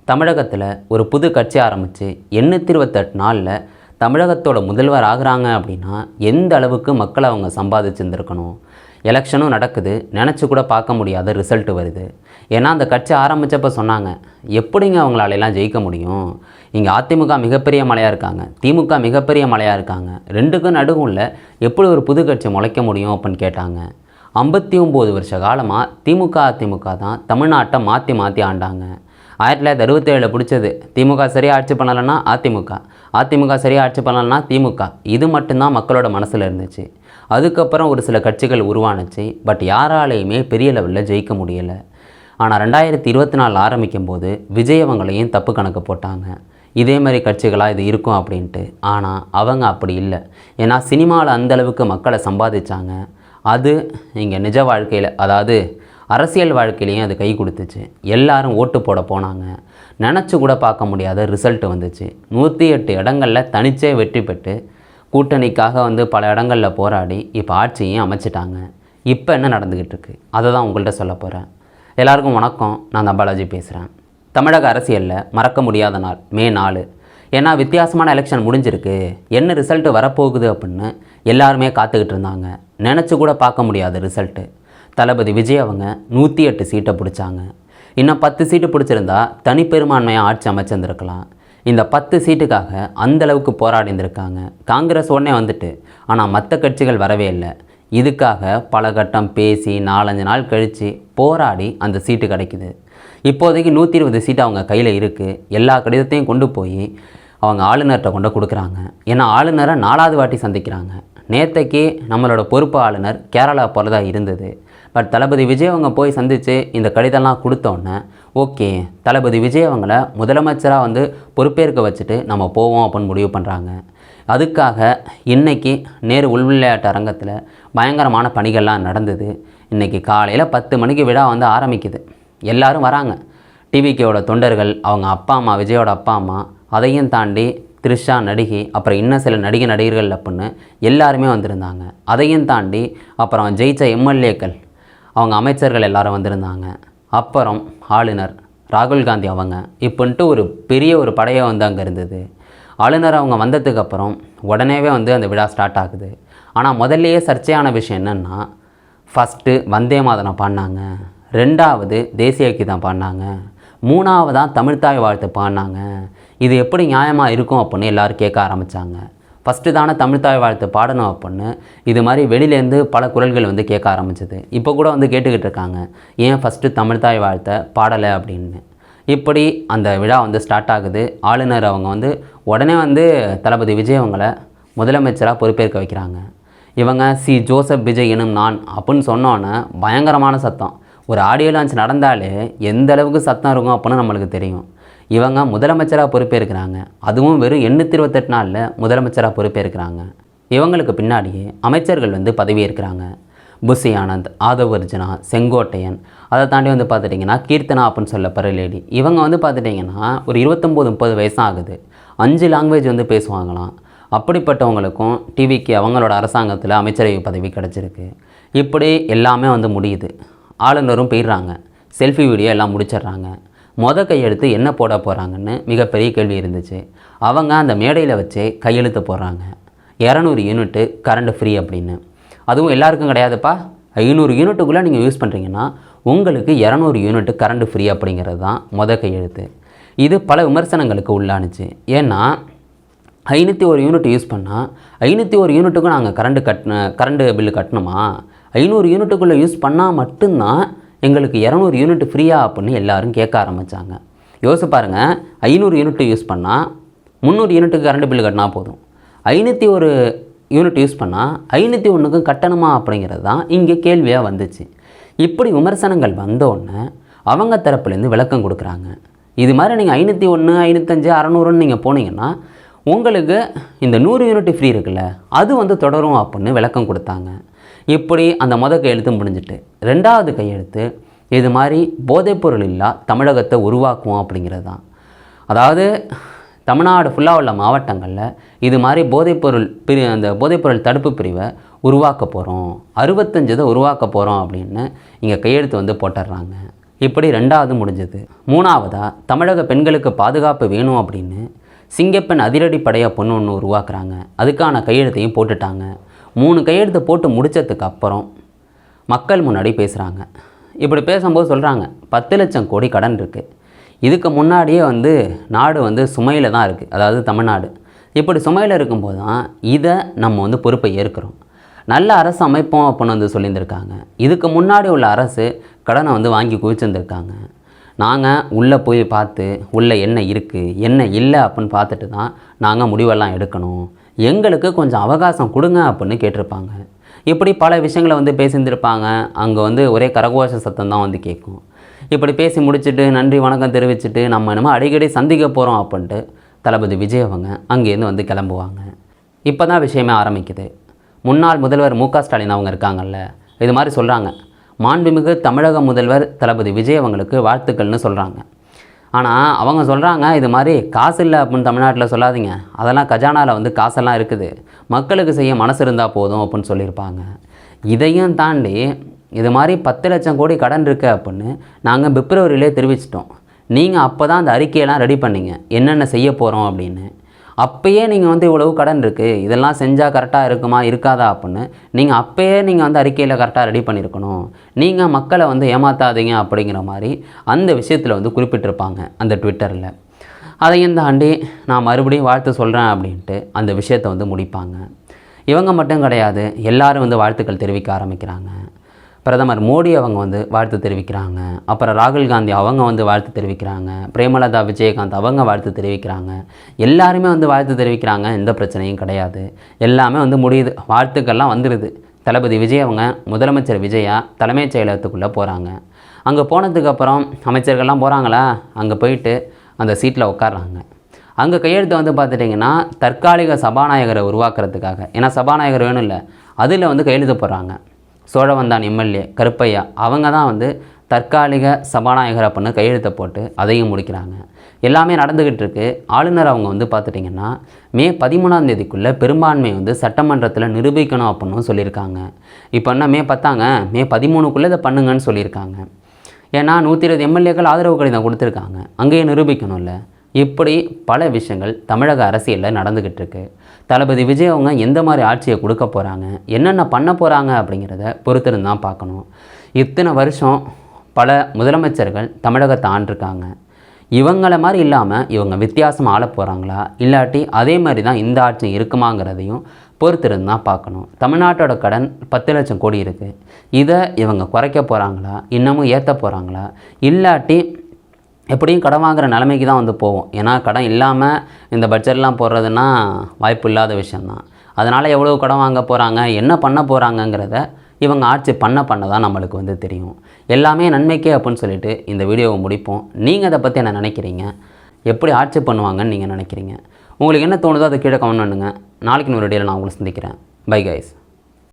தமிழகத்தில் ஒரு புது கட்சி ஆரம்பித்து 828 நாளில் தமிழகத்தோட முதல்வர் ஆகுறாங்க அப்படின்னா எந்த அளவுக்கு மக்களை அவங்க சம்பாதிச்சுருந்துருக்கணும். எலெக்ஷனும் நடக்குது, நினச்சி கூட பார்க்க முடியாத ரிசல்ட் வருது. ஏன்னா அந்த கட்சி ஆரம்பித்தப்போ சொன்னாங்க, எப்படிங்க அவங்களாலெல்லாம் ஜெயிக்க முடியும், இங்கே அதிமுக மிகப்பெரிய மலையாக இருக்காங்க, திமுக மிகப்பெரிய மலையாக இருக்காங்க, ரெண்டுக்கும் நடுவில் எப்படி ஒரு புது கட்சி முளைக்க முடியும் அப்படின்னு கேட்டாங்க. 59 வருஷ காலமாக திமுக அதிமுக தான் தமிழ்நாட்டை மாற்றி மாற்றி ஆண்டாங்க. 1967 பிடிச்சது திமுக சரியாக ஆட்சி பண்ணலைன்னா அதிமுக, அதிமுக சரியாக ஆட்சி பண்ணலைன்னா திமுக. இது மட்டும்தான் மக்களோட மனசில் இருந்துச்சு. அதுக்கப்புறம் ஒரு சில கட்சிகள் உருவானுச்சு. பட் யாராலையுமே பெரிய லெவலில் ஜெயிக்க முடியலை. ஆனால் 2024 ஆரம்பிக்கும் போது விஜய் அவங்களையும் தப்பு கணக்கு போட்டாங்க, இதே மாதிரி கட்சிகளாக இது இருக்கும் அப்படின்ட்டு. ஆனால் அவங்க அப்படி இல்லை. ஏன்னா சினிமாவில் அந்தளவுக்கு மக்களை சம்பாதிச்சாங்க. அது இங்கே நிஜ வாழ்க்கையில், அதாவது அரசியல் வாழ்க்கையிலையும் அது கை கொடுத்துச்சு. எல்லாரும் ஓட்டு போட போனாங்க. நினச்சி கூட பார்க்க முடியாத ரிசல்ட் வந்துச்சு. 108 இடங்களில் தனிச்சே வெற்றி பெற்று கூட்டணிக்காக பல இடங்களில் போராடி இப்போ ஆட்சியும் அமைச்சிட்டாங்க. இப்போ என்ன நடந்துக்கிட்டு இருக்குது அதை தான் உங்கள்கிட்ட சொல்ல போகிறேன். எல்லாருக்கும் வணக்கம், நான் தான் பாலாஜி பேசுகிறேன். தமிழக அரசியலில் மறக்க முடியாத நாள் மே 4. ஏன்னா வித்தியாசமான எலெக்ஷன் முடிஞ்சிருக்கு, என்ன ரிசல்ட்டு வரப்போகுது அப்படின்னு எல்லாருமே காத்துக்கிட்டு இருந்தாங்க. நினச்சி கூட பார்க்க முடியாத ரிசல்ட்டு. தளபதி விஜய் அவங்க 108 சீட்டை பிடிச்சாங்க. இன்னும் 10 சீட்டு பிடிச்சிருந்தா தனிப்பெரும்பான்மையாக ஆட்சி அமைச்சிருந்துருக்கலாம். இந்த 10 சீட்டுக்காக அந்தளவுக்கு போராடி இருந்திருக்காங்க. காங்கிரஸ் உடனே வந்துட்டு, ஆனால் மற்ற கட்சிகள் வரவே இல்லை. இதுக்காக பல கட்டம் பேசி 4-5 நாள் கழித்து போராடி அந்த சீட்டு கிடைக்குது. இப்போதைக்கு 120 சீட்டு அவங்க கையில் இருக்குது. எல்லா கடிதத்தையும் கொண்டு போய் அவங்க ஆளுநர்கிட்ட கொண்டு கொடுக்குறாங்க. ஏன்னா ஆளுநரை 4வது வாட்டி சந்திக்கிறாங்க. நேற்றைக்கு நம்மளோட பொறுப்பு ஆளுநர் கேரளா போகிறதா இருந்தது. பட் தளபதி விஜய் அவங்க போய் சந்தித்து இந்த கடிதம்லாம் கொடுத்தோன்னே ஓகே, தளபதி விஜய் அவங்கள முதலமைச்சராக பொறுப்பேற்க வச்சுட்டு நம்ம போவோம் அப்படின்னு முடிவு பண்ணுறாங்க. அதுக்காக இன்றைக்கி நேரு உள்விளையாட்டு அரங்கத்தில் பயங்கரமான பணிகள்லாம் நடந்தது. இன்றைக்கி காலையில் 10 மணிக்கு விழா ஆரம்பிக்குது. எல்லோரும் வராங்க. டிவிகேவோட தொண்டர்கள், அவங்க அப்பா அம்மா, விஜயோட அப்பா அம்மா, அதையும் தாண்டி த்ரிஷா நடிகை, அப்புறம் இன்னும் சில நடிகர்கள் அப்படின்னு எல்லாருமே வந்திருந்தாங்க. அதையும் தாண்டி அப்புறம் ஜெயிச்ச எம்எல்ஏக்கள், அவங்க அமைச்சர்கள் எல்லாரும் வந்திருந்தாங்க. அப்புறம் ஆளுநர் ராகுல் காந்தி அவங்க இப்போன்ட்டு ஒரு பெரிய ஒரு படையை அங்கே இருந்தது. ஆளுநர் அவங்க வந்ததுக்கப்புறம் உடனேவே அந்த விழா ஸ்டார்ட் ஆகுது. ஆனால் முதல்லையே சர்ச்சையான விஷயம் என்னென்னா, ஃபஸ்ட்டு வந்தே மாதரம் பாடினாங்க, 2வது தேசிய கீதம் பாடினாங்க, 3வதாக தமிழ்த்தாய் வாழ்த்து பாடினாங்க. இது எப்படி நியாயமாக இருக்கும் அப்படின்னு எல்லோரும் கேட்க ஆரம்பித்தாங்க. ஃபஸ்ட்டு தானே தமிழ்த்தாய் வாழ்த்து பாடணும் அப்படின்னு இது மாதிரி வெளியிலேருந்து பல குரல்கள் கேட்க ஆரம்பிச்சது. இப்போ கூட கேட்டுக்கிட்டு இருக்காங்க, ஏன் ஃபஸ்ட்டு தமிழ்த்தாய் வாழ்த்தை பாடலை அப்படின்னு. இப்படி அந்த விழா ஸ்டார்ட் ஆகுது. ஆளுநர் அவங்க உடனே தளபதி விஜய் அவங்கள முதலமைச்சராக பொறுப்பேற்க வைக்கிறாங்க. இவங்க சி ஜோசப் விஜய் எனும் நான் அப்படின்னு சொன்னோன்னே பயங்கரமான சத்தம். ஒரு ஆடியோ லான்ச் நடந்தாலே எந்த அளவுக்கு சத்தம் இருக்கும் அப்படின்னு நம்மளுக்கு தெரியும். இவங்க முதலமைச்சராக பொறுப்பேற்கிறாங்க. அதுவும் வெறும் 828 நாளில் முதலமைச்சராக பொறுப்பேற்கிறாங்க. இவங்களுக்கு பின்னாடியே அமைச்சர்கள் பதவியேற்கிறாங்க. புஷி ஆனந்த், ஆதவ் அர்ஜுனா, செங்கோட்டையன், அதை தாண்டி பார்த்துட்டிங்கன்னா கீர்த்தனா அப்படின்னு சொல்லப்படுற லேடி. இவங்க பார்த்துட்டிங்கன்னா ஒரு 29-30 வயசாக ஆகுது. 5 லாங்குவேஜ் பேசுவாங்களாம். அப்படிப்பட்டவங்களுக்கும் டிவிக்கு அவங்களோட அரசாங்கத்தில் அமைச்சரவை பதவி கிடச்சிருக்கு. இப்படி எல்லாமே முடியுது. ஆளுநரும் போயிடுறாங்க. செல்ஃபி வீடியோ எல்லாம் முடிச்சிடுறாங்க. கையெழுத்து என்ன போட போகிறாங்கன்னு மிகப்பெரிய கேள்வி இருந்துச்சு. அவங்க அந்த மேடையில் வச்சு கையெழுத்து போடுறாங்க, 200 யூனிட்டு கரண்ட் ஃப்ரீ அப்படின்னு. அதுவும் எல்லாருக்கும் கிடையாதுப்பா, 500 யூனிட்டுக்குள்ளே நீங்கள் யூஸ் பண்ணுறீங்கன்னா உங்களுக்கு 200 யூனிட்டு கரண்ட் ஃப்ரீ அப்படிங்கிறது தான் கையெழுத்து. இது பல விமர்சனங்களுக்கு உள்ளானுச்சு. ஏன்னா 501 யூனிட் யூஸ் பண்ணால் 501 யூனிட்டுக்கும் நாங்கள் கரண்ட் பில்லு கட்டணுமா? 500 யூனிட்டுக்குள்ளே யூஸ் பண்ணால் மட்டும்தான் எங்களுக்கு 200 யூனிட் ஃப்ரீயா அப்படின்னு எல்லோரும் கேட்க ஆரம்பித்தாங்க. யோசிச்சு பாருங்கள், 500 யூனிட் யூஸ் பண்ணால் 300 யூனிட்டுக்கு கரண்ட் பில்லு கட்டினா போதும். 501 யூனிட் யூஸ் பண்ணால் 501க்கும் கட்டணுமா அப்படிங்கிறது தான் இங்கே கேள்வியாக வந்துச்சு. இப்படி விமர்சனங்கள் வந்தோடனே அவங்க தரப்புலேருந்து விளக்கம் கொடுக்குறாங்க. இது மாதிரி நீங்கள் 501, 505, 600ன்னு நீங்கள் போனீங்கன்னா உங்களுக்கு இந்த 100 யூனிட் ஃப்ரீ இருக்குல்ல, அது தொடரும் அப்படின்னு விளக்கம் கொடுத்தாங்க. இப்படி அந்த கையெழுத்து முடிஞ்சிட்டு 2வது கையெழுத்து இது மாதிரி போதைப்பொருள் இல்லா தமிழகத்தை உருவாக்குவோம் அப்படிங்கிறது தான். அதாவது தமிழ்நாடு ஃபுல்லாக உள்ள மாவட்டங்களில் இது மாதிரி அந்த போதைப்பொருள் தடுப்பு பிரிவை உருவாக்க போகிறோம், 65 உருவாக்க போகிறோம் அப்படின்னு இங்கே கையெழுத்து போட்டுடுறாங்க. இப்படி 2வது முடிஞ்சது. 3வதாக தமிழக பெண்களுக்கு பாதுகாப்பு வேணும் அப்படின்னு சிங்கப்பெண் அதிரடி படையாக பொண்ணு ஒன்று உருவாக்குறாங்க. அதுக்கான கையெழுத்தையும் போட்டுட்டாங்க. 3 கையெழுத்து போட்டு முடித்ததுக்கு அப்புறம் மக்கள் முன்னாடி பேசுகிறாங்க. இப்படி பேசும்போது சொல்கிறாங்க, 10 லட்சம் கோடி கடன் இருக்குது. இதுக்கு முன்னாடியே நாடு சுமையில் தான் இருக்குது, அதாவது தமிழ்நாடு. இப்படி சுமையில் இருக்கும்போது தான் இதை நம்ம பொறுப்பை ஏற்கிறோம். நல்ல அரசு அமைப்போம் அப்படின்னு சொல்லியிருந்திருக்காங்க. இதுக்கு முன்னாடி உள்ள அரசு கடனை வாங்கி குவிச்சிருந்துருக்காங்க. நாங்கள் உள்ளே போய் பார்த்து உள்ளே என்ன இருக்குது என்ன இல்லை அப்படின்னு பார்த்துட்டு தான் நாங்கள் முடிவெல்லாம் எடுக்கணும், எங்களுக்கு கொஞ்சம் அவகாசம் கொடுங்க அப்படின்னு கேட்டிருப்பாங்க. இப்படி பல விஷயங்களை பேசியிருந்திருப்பாங்க. அங்கே ஒரே கரகோஷ சத்தம் தான் கேட்கும். இப்படி பேசி முடிச்சுட்டு நன்றி வணக்கம் தெரிவிச்சுட்டு நம்ம என்னமோ அடிக்கடி சந்திக்க போகிறோம் அப்படின்ட்டு தளபதி விஜய் அவங்க அங்கேருந்து கிளம்புவாங்க. இப்போ தான் விஷயமே ஆரம்பிக்குது. முன்னாள் முதல்வர் மு க ஸ்டாலின் அவங்க இருக்காங்கல்ல, இது மாதிரி சொல்கிறாங்க, மாண்புமிகு தமிழக முதல்வர் தளபதி விஜய் அவங்களுக்கு வாழ்த்துக்கள்னு சொல்கிறாங்க. ஆனால் அவங்க சொல்கிறாங்க, இது மாதிரி காசு இல்லை அப்படின்னு தமிழ்நாட்டில் சொல்லாதீங்க, அதெல்லாம் கஜானாவில் காசெல்லாம் இருக்குது, மக்களுக்கு செய்ய மனசு இருந்தால் போதும் அப்படின்னு சொல்லியிருப்பாங்க. இதையும் தாண்டி இது மாதிரி 10 லட்சம் கோடி கடன் இருக்குது அப்படின்னு நாங்கள் பிப்ரவரியிலே தெரிவிச்சிட்டோம். நீங்கள் அப்போ தான் அந்த அறிக்கையெல்லாம் ரெடி பண்ணிங்க, என்னென்ன செய்ய போகிறோம் அப்படின்னு. அப்போயே நீங்கள் இவ்வளவு கடன் இருக்குது, இதெல்லாம் செஞ்சால் கரெக்டாக இருக்குமா இருக்காதா அப்படின்னு நீங்கள் அப்போயே நீங்கள் அறிக்கையில் கரெக்டாக ரெடி பண்ணியிருக்கணும். நீங்கள் மக்களை ஏமாற்றாதீங்க அப்படிங்கிற மாதிரி அந்த விஷயத்தில் குறிப்பிட்டிருப்பாங்க அந்த ட்விட்டரில். அதையும் தாண்டி நான் மறுபடியும் வாழ்த்து சொல்கிறேன் அப்படின்ட்டு அந்த விஷயத்தை முடிப்பாங்க. இவங்க மட்டும் கிடையாது, எல்லோரும் வாழ்த்துக்கள் தெரிவிக்க ஆரம்பிக்கிறாங்க. பிரதமர் மோடி அவங்க வாழ்த்து தெரிவிக்கிறாங்க. அப்புறம் ராகுல் காந்தி அவங்க வாழ்த்து தெரிவிக்கிறாங்க. பிரேமலதா விஜயகாந்த் அவங்க வாழ்த்து தெரிவிக்கிறாங்க. எல்லாருமே வாழ்த்து தெரிவிக்கிறாங்க. எந்த பிரச்சனையும் கிடையாது. எல்லாமே முடியுது. வாழ்த்துக்கள்லாம் வந்துடுது. தளபதி விஜய் அவங்க முதலமைச்சர் விஜயா தலைமைச் செயலகத்துக்குள்ளே போகிறாங்க. அங்கே போனதுக்கப்புறம் அமைச்சர்கள்லாம் போகிறாங்களா, அங்கே போயிட்டு அந்த சீட்டில் உட்காடுறாங்க. அங்கே கையெழுத்து பார்த்துட்டிங்கன்னா தற்காலிக சபாநாயகரை உருவாக்குறதுக்காக, ஏன்னா சபாநாயகர் வேணும் இல்லை, அதில் கையெழுத்து போடுறாங்க. சோழவந்தான் எம்எல்ஏ கருப்பையா அவங்க தான் தற்காலிக சபாநாயகர் அப்படின்னு கையெழுத்தை போட்டு அதையும் முடிக்கிறாங்க. எல்லாமே நடந்துக்கிட்டு இருக்கு. ஆளுநர் அவங்க பார்த்துட்டிங்கன்னா மே 13ஆம் தேதிக்குள்ளே பெரும்பான்மை சட்டமன்றத்தில் நிரூபிக்கணும் அப்படின்னு சொல்லியிருக்காங்க. இப்போ என்ன மே 10ஆங்க, மே 13க்குள்ளே இதை பண்ணுங்கன்னு சொல்லியிருக்காங்க. ஏன்னா 120 எம்எல்ஏக்கள் ஆதரவு கடிதம் கொடுத்துருக்காங்க, அங்கேயே நிரூபிக்கணும்ல. இப்படி பல விஷயங்கள் தமிழக அரசியலில் நடந்துக்கிட்டு இருக்கு. தளபதி விஜய் அவங்க எந்த மாதிரி ஆட்சியை கொடுக்க போகிறாங்க, என்னென்ன பண்ண போகிறாங்க அப்படிங்கிறத பொறுத்திருந்து தான் பார்க்கணும். இத்தனை வருஷம் பல முதலமைச்சர்கள் தமிழகத்தை ஆண்டிருக்காங்க. இவங்கள மாதிரி இல்லாமல் இவங்க வித்தியாசமாக ஆள போகிறாங்களா, இல்லாட்டி அதே மாதிரி தான் இந்த ஆட்சி இருக்குமாங்கிறதையும் பொறுத்திருந்து தான் பார்க்கணும். தமிழ்நாட்டோட கடன் 10 லட்சம் கோடி இருக்குது. இதை இவங்க குறைக்க போகிறாங்களா, இன்னமும் ஏற்ற போகிறாங்களா, இல்லாட்டி எப்படியும் கடன் வாங்குகிற நிலைமைக்கு தான் போவோம். ஏன்னா கடன் இல்லாமல் இந்த பட்ஜெட்லாம் போடுறதுன்னா வாய்ப்பு இல்லாத விஷயந்தான். அதனால் எவ்வளோ கடன் வாங்க போகிறாங்க, என்ன பண்ண போகிறாங்கங்கிறத இவங்க ஆட்சி பண்ண தான் நம்மளுக்கு தெரியும். எல்லாமே நன்மைக்கே அப்படின்னு சொல்லிட்டு இந்த வீடியோவை முடிப்போம். நீங்கள் அதை பற்றி என்ன நினைக்கிறீங்க, எப்படி ஆட்சி பண்ணுவாங்கன்னு நீங்கள் நினைக்கிறீங்க? உங்களுக்கு என்ன தோணுதோ அதை கீழே கமெண்ட் பண்ணுங்கள். நாளைக்கு இன்னொரு வீடியோவில் நான் உங்களை சந்திக்கிறேன். Bye guys.